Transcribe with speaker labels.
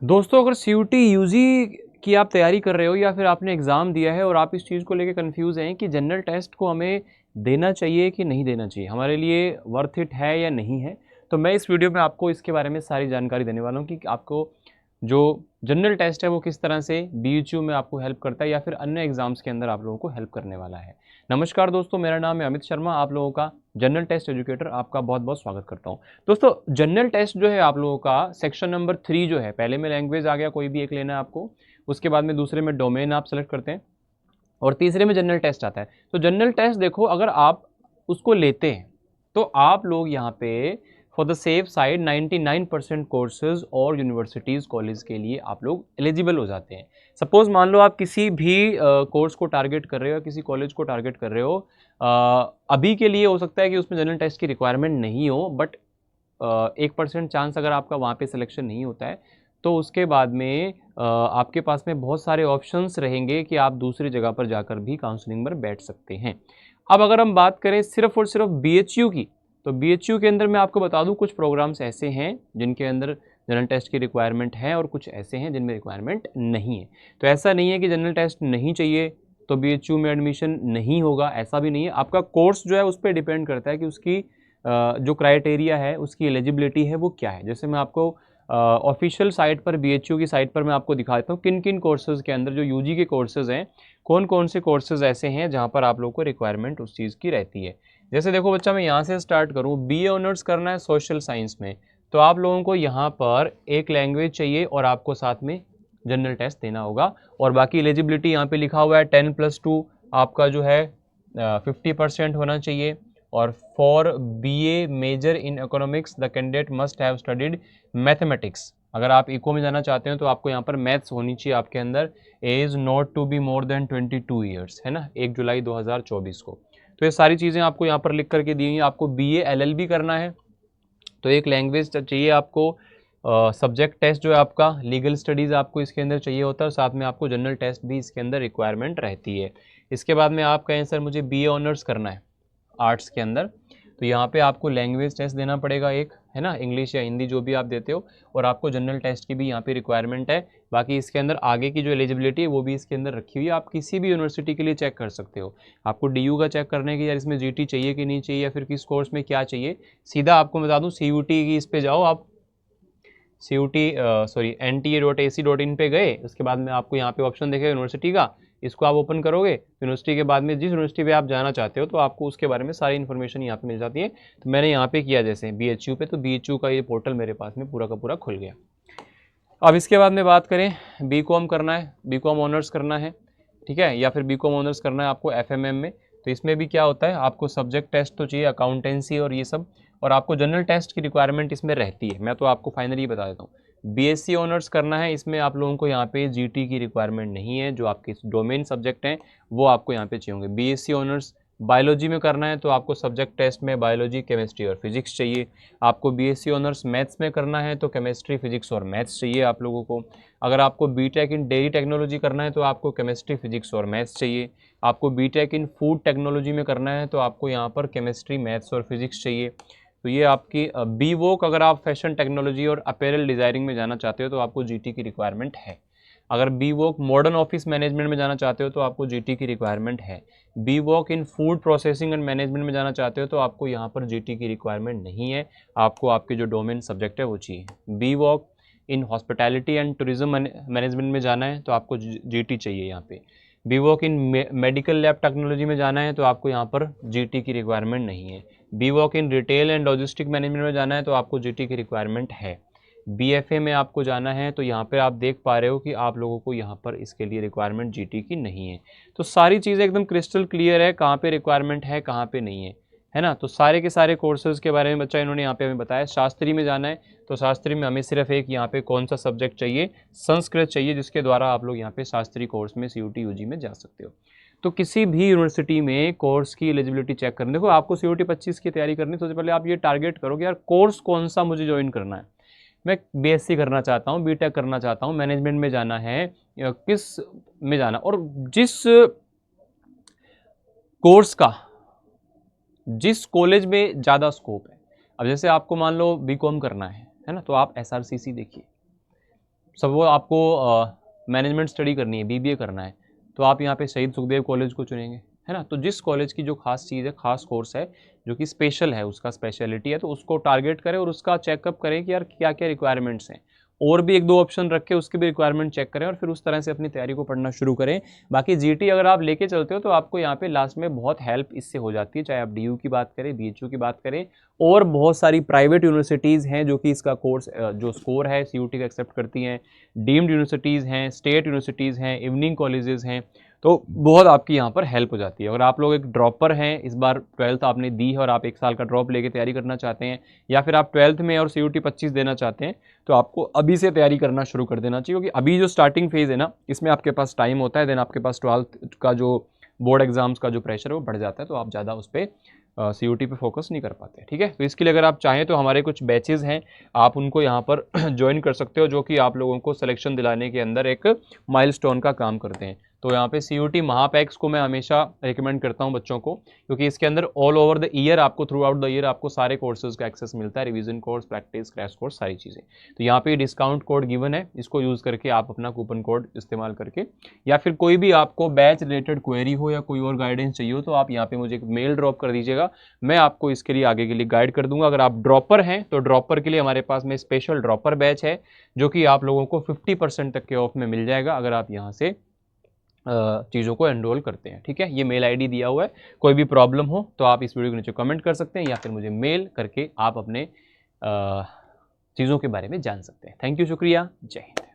Speaker 1: दोस्तों, अगर CUT UG की आप तैयारी कर रहे हो या फिर आपने एग्ज़ाम दिया है और आप इस चीज़ को लेके कंफ्यूज हैं कि जनरल टेस्ट को हमें देना चाहिए कि नहीं देना चाहिए, हमारे लिए वर्थ इट है या नहीं है, तो मैं इस वीडियो में आपको इसके बारे में सारी जानकारी देने वाला हूँ कि आपको जो जनरल टेस्ट है वो किस तरह से बीएचयू में आपको हेल्प करता है या फिर अन्य एग्जाम्स के अंदर आप लोगों को हेल्प करने वाला है। नमस्कार दोस्तों, मेरा नाम है अमित शर्मा, आप लोगों का जनरल टेस्ट एजुकेटर आपका बहुत बहुत स्वागत करता हूँ। दोस्तों, जनरल टेस्ट जो है आप लोगों का सेक्शन नंबर 3 जो है, पहले में लैंग्वेज आ गया, कोई भी एक लेना है आपको, उसके बाद में दूसरे में डोमेन आप सेलेक्ट करते हैं और तीसरे में जनरल टेस्ट आता है। तो जनरल टेस्ट देखो, अगर आप उसको लेते हैं तो आप लोग यहाँ पे for the safe side 99% courses और यूनिवर्सिटीज़ कॉलेज के लिए आप लोग एलिजिबल हो जाते हैं। सपोज मान लो आप किसी भी कोर्स को टारगेट कर रहे हो या किसी कॉलेज को टारगेट कर रहे हो, अभी के लिए हो सकता है कि उसमें जनरल टेस्ट की रिक्वायरमेंट नहीं हो, बट 1% चांस अगर आपका वहाँ पे सिलेक्शन नहीं होता है तो उसके बाद में आपके पास में बहुत सारे ऑप्शंस रहेंगे कि आप दूसरी जगह पर जाकर भी काउंसलिंग में बैठ सकते हैं। अब अगर हम बात करें सिर्फ और सिर्फ बीएचयू की, तो बीएचयू के अंदर मैं आपको बता दूं कुछ प्रोग्राम्स ऐसे हैं जिनके अंदर जनरल टेस्ट की रिक्वायरमेंट है और कुछ ऐसे हैं जिनमें रिक्वायरमेंट नहीं है। तो ऐसा नहीं है कि जनरल टेस्ट नहीं चाहिए तो बीएचयू में एडमिशन नहीं होगा, ऐसा भी नहीं है। आपका कोर्स जो है उस पर डिपेंड करता है कि उसकी जो क्राइटेरिया है, उसकी एलिजिबिलिटी है वो क्या है। जैसे मैं आपको ऑफिशियल साइट पर, बीएचयू की साइट पर मैं आपको दिखा देता हूँ किन किन कोर्सेज़ के अंदर, जो यूजी के कोर्सेज़ हैं, कौन कौन से कोर्सेज़ ऐसे हैं जहाँ पर आप लोगों को रिक्वायरमेंट उस चीज़ की रहती है। जैसे देखो बच्चा, मैं यहाँ से स्टार्ट करूँ, बीए ऑनर्स करना है सोशल साइंस में, तो आप लोगों को यहाँ पर एक लैंग्वेज चाहिए और आपको साथ में जनरल टेस्ट देना होगा। और बाकी एलिजिबिलिटी यहाँ पे लिखा हुआ है 10+2 आपका जो है 50% होना चाहिए। और for BA major in economics the candidate must have studied mathematics. अगर आप इको में जाना चाहते हैं तो आपको यहाँ पर मैथ्स होनी चाहिए आपके अंदर। Age not to be more than 22 years, है ना, 1 जुलाई 2024 को। तो ये सारी चीज़ें आपको यहाँ पर लिख करके दी हुई हैं। आपको बीए एलएलबी करना है तो एक लैंग्वेज चाहिए आपको, सब्जेक्ट टेस्ट जो है आपका लीगल स्टडीज़ आपको इसके अंदर चाहिए होता है, और साथ में आपको जनरल टेस्ट भी इसके अंदर रिक्वायरमेंट रहती है। इसके बाद में आप कहें सर मुझे बीए ऑनर्स करना है आर्ट्स के अंदर, तो यहाँ पे आपको लैंग्वेज टेस्ट देना पड़ेगा एक, है ना, इंग्लिश या हिंदी जो भी आप देते हो, और आपको जनरल टेस्ट की भी यहाँ पे रिक्वायरमेंट है। बाकी इसके अंदर आगे की जो एलिजिबिलिटी है वो भी इसके अंदर रखी हुई है, आप किसी भी यूनिवर्सिटी के लिए चेक कर सकते हो। आपको डीयू का चेक करने की, यार इसमें जीटी चाहिए कि नहीं चाहिए या फिर किस कोर्स में क्या चाहिए, सीधा आपको बता दूँ सीयूटी की इस पे जाओ आप, nta.ac.in पे गए, उसके बाद में आपको यहाँ पे ऑप्शन देखेगा यूनिवर्सिटी का, इसको आप ओपन करोगे, यूनिवर्सिटी के बाद में जिस यूनिवर्सिटी पे आप जाना चाहते हो तो आपको उसके बारे में सारी इन्फॉर्मेशन यहाँ पे मिल जाती है। तो मैंने यहाँ पे किया जैसे बीएचयू पे, तो बीएचयू का ये पोर्टल मेरे पास में पूरा का पूरा खुल गया। अब इसके बाद में बात करें, बीकॉम करना है, बीकॉम ऑनर्स करना है, ठीक है, या फिर बीकॉम ऑनर्स करना है आपको एफएमएम में, तो इसमें भी क्या होता है, आपको सब्जेक्ट टेस्ट तो चाहिए, अकाउंटेंसी और ये सब, और आपको जनरल टेस्ट की रिक्वायरमेंट इसमें रहती है। मैं तो आपको फाइनली बता देता हूँ, बीएससी ऑनर्स करना है, इसमें आप लोगों को यहाँ पे जीटी की रिक्वायरमेंट नहीं है, जो आपके डोमेन सब्जेक्ट हैं वो आपको यहाँ पे चाहिए होंगे। बीएससी ऑनर्स बायोलॉजी में करना है तो आपको सब्जेक्ट टेस्ट में बायोलॉजी, केमिस्ट्री और फिजिक्स चाहिए। आपको बीएससी ऑनर्स मैथ्स में करना है तो केमिस्ट्री, फिजिक्स और मैथ्स चाहिए आप लोगों को। अगर आपको बीटेक इन डेयरी टेक्नोलॉजी करना है तो आपको केमिस्ट्री, फिजिक्स और मैथ्स चाहिए। आपको बीटेक इन फूड टेक्नोलॉजी में करना है तो आपको यहाँ पर केमिस्ट्री, मैथ्स और फिजिक्स चाहिए। तो ये आपकी बी वोक, अगर आप फैशन टेक्नोलॉजी और अपैरल डिज़ाइनिंग में जाना चाहते हो तो आपको जीटी की रिक्वायरमेंट है। अगर B voc modern office management में जाना चाहते हो तो आपको जीटी की रिक्वायरमेंट है। B voc in food processing and management में जाना चाहते हो तो आपको यहाँ पर जीटी की रिक्वायरमेंट नहीं है, आपको आपके जो डोमेन सब्जेक्ट है वो चाहिए। B voc in hospitality and tourism management में जाना है तो आपको जीटी चाहिए यहाँ पे। B voc in medical lab technology में जाना है तो आपको यहाँ पर जीटी की रिक्वायरमेंट नहीं है। B voc in retail and logistic management में जाना है तो आपको जीटी की रिक्वायरमेंट है। बीएफए में आपको जाना है तो यहाँ पे आप देख पा रहे हो कि आप लोगों को यहाँ पर इसके लिए रिक्वायरमेंट जीटी की नहीं है। तो सारी चीज़ें एकदम क्रिस्टल क्लियर है, कहाँ पे रिक्वायरमेंट है कहाँ पे नहीं है ना। तो सारे के सारे कोर्सेज के बारे में बच्चा इन्होंने यहाँ पे हमें बताया। शास्त्री में जाना है तो शास्त्री में हमें सिर्फ एक यहाँ पे कौन सा सब्जेक्ट चाहिए, संस्कृत चाहिए, जिसके द्वारा आप लोग यहाँ पे शास्त्री कोर्स में सीयूटी यूजी में जा सकते हो। तो किसी भी यूनिवर्सिटी में कोर्स की एलिजिबिलिटी चेक करने, देखो आपको सीयूटी 25 की तैयारी करनी, सबसे पहले आप ये टारगेट करो कि यार कोर्स कौन सा मुझे ज्वाइन करना है। मैं बीएससी करना चाहता हूँ, बीटेक करना चाहता हूँ, मैनेजमेंट में जाना है, किस में जाना, और जिस कोर्स का, जिस कॉलेज में ज़्यादा स्कोप है। अब जैसे आपको मान लो बीकॉम करना है ना, तो आप एसआरसीसी देखिए, सब वो आपको मैनेजमेंट स्टडी करनी है, बीबीए करना है, तो आप यहाँ पे शहीद सुखदेव कॉलेज को चुनेंगे, है ना। तो जिस कॉलेज की जो खास चीज़ है, खास कोर्स है, जो कि स्पेशल है, उसका स्पेशलिटी है, तो उसको टारगेट करें और उसका चेकअप करें कि यार क्या क्या रिक्वायरमेंट्स हैं, और भी एक दो ऑप्शन रख के उसके भी रिक्वायरमेंट चेक करें और फिर उस तरह से अपनी तैयारी को पढ़ना शुरू करें। बाकी जीटी अगर आप लेके चलते हो तो आपको यहाँ पे लास्ट में बहुत हेल्प इससे हो जाती है, चाहे आप डीयू की बात करें, बीएचयू की बात करें, और बहुत सारी प्राइवेट यूनिवर्सिटीज़ हैं जो कि इसका कोर्स जो स्कोर है सीयूटी का एक्सेप्ट करती हैं, डीम्ड यूनिवर्सिटीज़ हैं, स्टेट यूनिवर्सिटीज़ हैं, इवनिंग कॉलेजेस हैं, तो बहुत आपकी यहाँ पर हेल्प हो जाती है। अगर आप लोग एक ड्रॉपर हैं, इस बार 12th आपने दी है और आप 1 साल का ड्रॉप लेके तैयारी करना चाहते हैं, या फिर आप 12th में और सीयूटी 25 देना चाहते हैं, तो आपको अभी से तैयारी करना शुरू कर देना चाहिए, क्योंकि अभी जो स्टार्टिंग फेज़ है ना, इसमें आपके पास टाइम होता है, देन आपके पास 12th का जो बोर्ड एग्जाम्स का जो प्रेशर है वो बढ़ जाता है, तो आप ज़्यादा उस पर सीयूटी पे फोकस नहीं कर पाते, ठीक है। तो इसके लिए अगर आप चाहें तो हमारे कुछ बैचेस हैं, आप उनको यहाँ पर ज्वाइन कर सकते हो, जो कि आप लोगों को सिलेक्शन दिलाने के अंदर एक माइलस्टोन का काम करते हैं। तो यहाँ पे सीयूटी महापैक्स को मैं हमेशा रिकमेंड करता हूँ बच्चों को, क्योंकि इसके अंदर ऑल ओवर द ईयर आपको, थ्रू आउट द ईयर आपको सारे कोर्सेज का एक्सेस मिलता है, revision course, practice, crash course, सारी चीज़ें। तो यहाँ पे डिस्काउंट कोड गिवन है, इसको यूज़ करके आप अपना कूपन कोड इस्तेमाल करके, या फिर कोई भी आपको बैच रिलेटेड क्वेरी हो या कोई और गाइडेंस चाहिए हो, तो आप यहाँ पे मुझे एक मेल ड्रॉप कर दीजिएगा, मैं आपको इसके लिए आगे के लिए गाइड कर दूंगा। अगर आप ड्रॉपर हैं तो ड्रॉपर के लिए हमारे पास में स्पेशल ड्रॉपर बैच है, जो कि आप लोगों को 50% तक के ऑफ में मिल जाएगा अगर आप यहाँ से चीज़ों को एनरोल करते हैं, ठीक है। ये मेल आईडी दिया हुआ है, कोई भी प्रॉब्लम हो तो आप इस वीडियो के नीचे कमेंट कर सकते हैं, या फिर मुझे मेल करके आप अपने चीज़ों के बारे में जान सकते हैं। थैंक यू, शुक्रिया, जय हिंद।